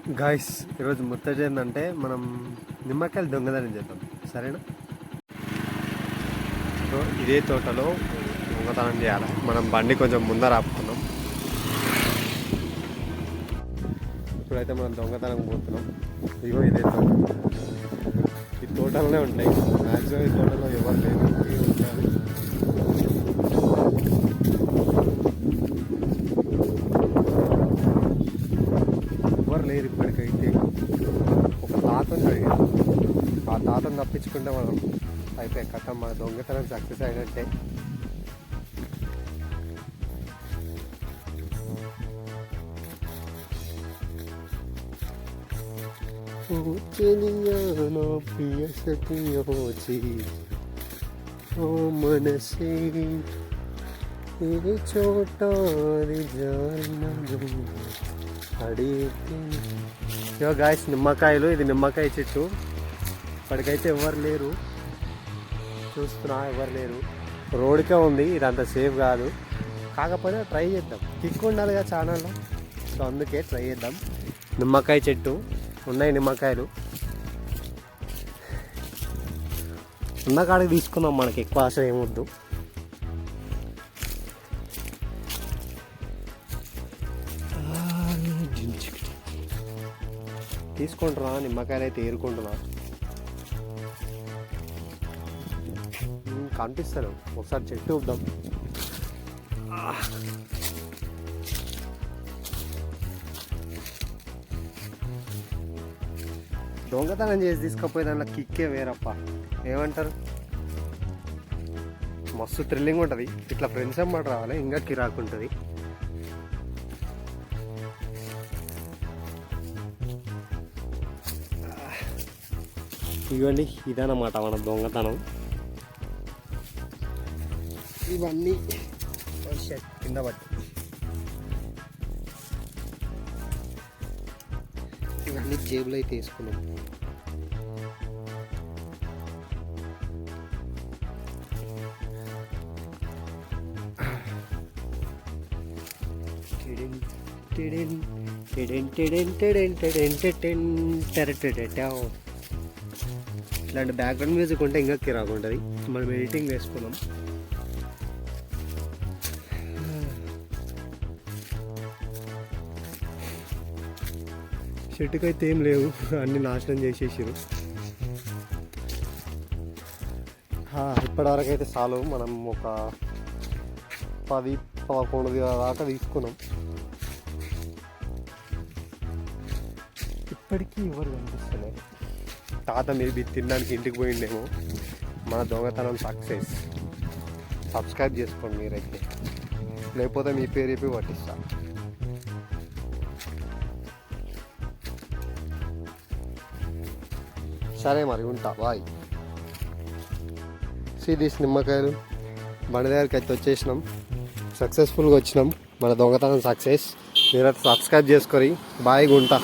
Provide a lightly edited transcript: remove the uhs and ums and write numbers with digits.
Guys ఈరోజు ముచ్చట ఏంటంటే మనం నిమ్మకాయలు దొంగతనం చేద్దాం, సరేనా? సో ఇదే తోటలో దొంగతనం చేయాలి. మనం బండి కొంచెం ముందర ఆపుకున్నాం. ఇప్పుడైతే మనం దొంగతనం పోతున్నాం. ఇగో ఇదే తోట. ఈ తోటలోనే ఉంటాయి మ్యాక్సిమం. ఈ తోటలో ఎవరు లేదు, ఉంటారు. ఎవరు లేరు ఇప్పటికైతే. ఒక తాతను అడిగారు, ఆ తాతను తప్పించుకుంటే మనం అయిపోయి కథ, మన దొంగతనం సక్సెస్ అయినట్టే. యో గాయస్, నిమ్మకాయలు. ఇది నిమ్మకాయ చెట్టు. ఇప్పటికైతే ఎవరు లేరు, చూస్తున్నా ఎవరు లేరు. రోడ్కే ఉంది, ఇదంతా సేఫ్ కాదు. కాకపోతే ట్రై చేద్దాం, కిక్ ఉండాలి కదా ఛానల్లో. సో అందుకే ట్రై చేద్దాం. నిమ్మకాయ చెట్టు ఉన్నాయి, నిమ్మకాయలు ఉన్న కాడికి తీసుకుందాం, మనకి ఎక్కువ ఆశ ఏమొద్దు. తీసుకుంటున్నా, నిమ్మకాయలు అయితే ఏరుకుంటున్నా. కనిపిస్తాను, ఒకసారి చెట్టు చూద్దాం. దొంగతనం చేసి తీసుకపోయి దాంట్లో కిక్కే వేరప్ప. ఏమంటారు? మస్తు థ్రిల్లింగ్ ఉంటుంది. ఇట్లా ఫ్రెండ్స్ అన్నమాట రావాలి, ఇంకా కిరాకు ఉంటుంది. ఇవన్నీ ఇదన్నమాట మన దొంగతనం. ఇవన్నీ కింద పట్టి, ఇవన్నీ జేబులో అయితే వేసుకున్నాం. ఇలాంటి బ్యాక్గ్రౌండ్ మ్యూజిక్ ఉంటే ఇంకా కిరాకు ఉంటుంది. మనం ఎడిటింగ్ వేసుకున్నాం. చెట్టుకు అయితే ఏం లేవు, అన్ని నాశనం చేసేసారు. ఇప్పటివరకు అయితే చాలు. మనం ఒక 10-11 దాకా తీసుకున్నాం. ఇప్పటికీ ఎవరు కనిపిస్తలేదు. తాత మీరు తినడానికి ఇంటికి పోయిండేమో. మన దొంగతనం సక్సెస్. సబ్స్క్రైబ్ చేసుకోండి మీరైతే, లేకపోతే మీ పేరు చెప్పి పట్టిస్తా. సరే మరి, ఉంటా, బాయ్. సీదీస్ నిమ్మకాయలు బండి దగ్గరికి అయితే వచ్చేసినాం. సక్సెస్ఫుల్గా వచ్చినాం. మన దొంగతనం సక్సెస్. మీరైతే సబ్స్క్రైబ్ చేసుకొని బాయ్, ఉంటా.